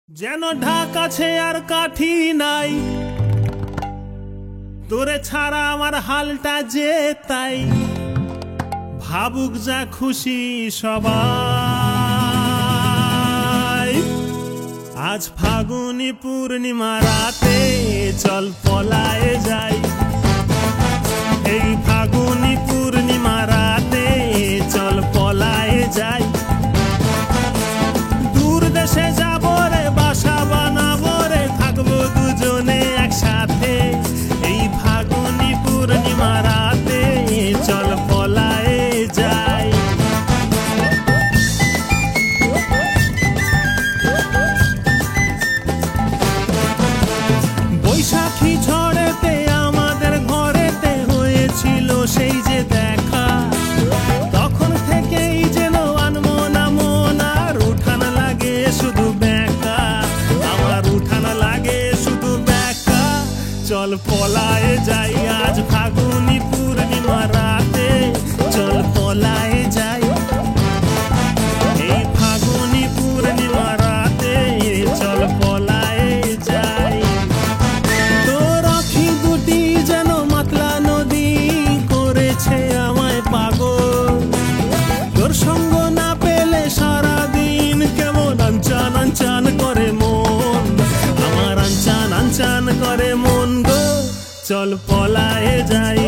যেন ঢাক আছে আর কাঠি নাই, তোরে ছাড়া আমার হালটা যে তাই। ভাবুক যা খুশি সবাই, আজ ফাগুনি পূর্ণিমা রাতে চল পলায়ে যাই। এই ফাগুনি পূর্ণিমা রাতে চল পলায়ে যাই। দূর দেশে যাবো রে, বাসা বানাবো রে, থাকবো দুজনে একসাথে। এই ফাগুনি পূর্ণিমা রাতে চল পলায়ে যাই। বৈশাখী ঝড়েতে আমাদের ঘরেতে হয়েছিল সেই যে দেখা, তখন থেকেই যেন আনমনা মন, আর উঠান লাগে শুধু বেঁকা, আমার উঠান লাগে শুধু বেঁকা। চল পলায়ে যাই আজ ফাগুনি পূর্ণিমা রাতে, চল পলায়ে যাই। এই ফাগুনি পূর্ণিমা রাতে চল পলায়ে যাই। তোর আঁখি দুটি যেন মাতলা নদী করেছে আমায় পাগল, তোর সঙ্গ না পেলে সারাদিন কেমন আনচান আনচান করে মন, আমার আনচান আনচান করে মন গো। চল পলায়ে যাই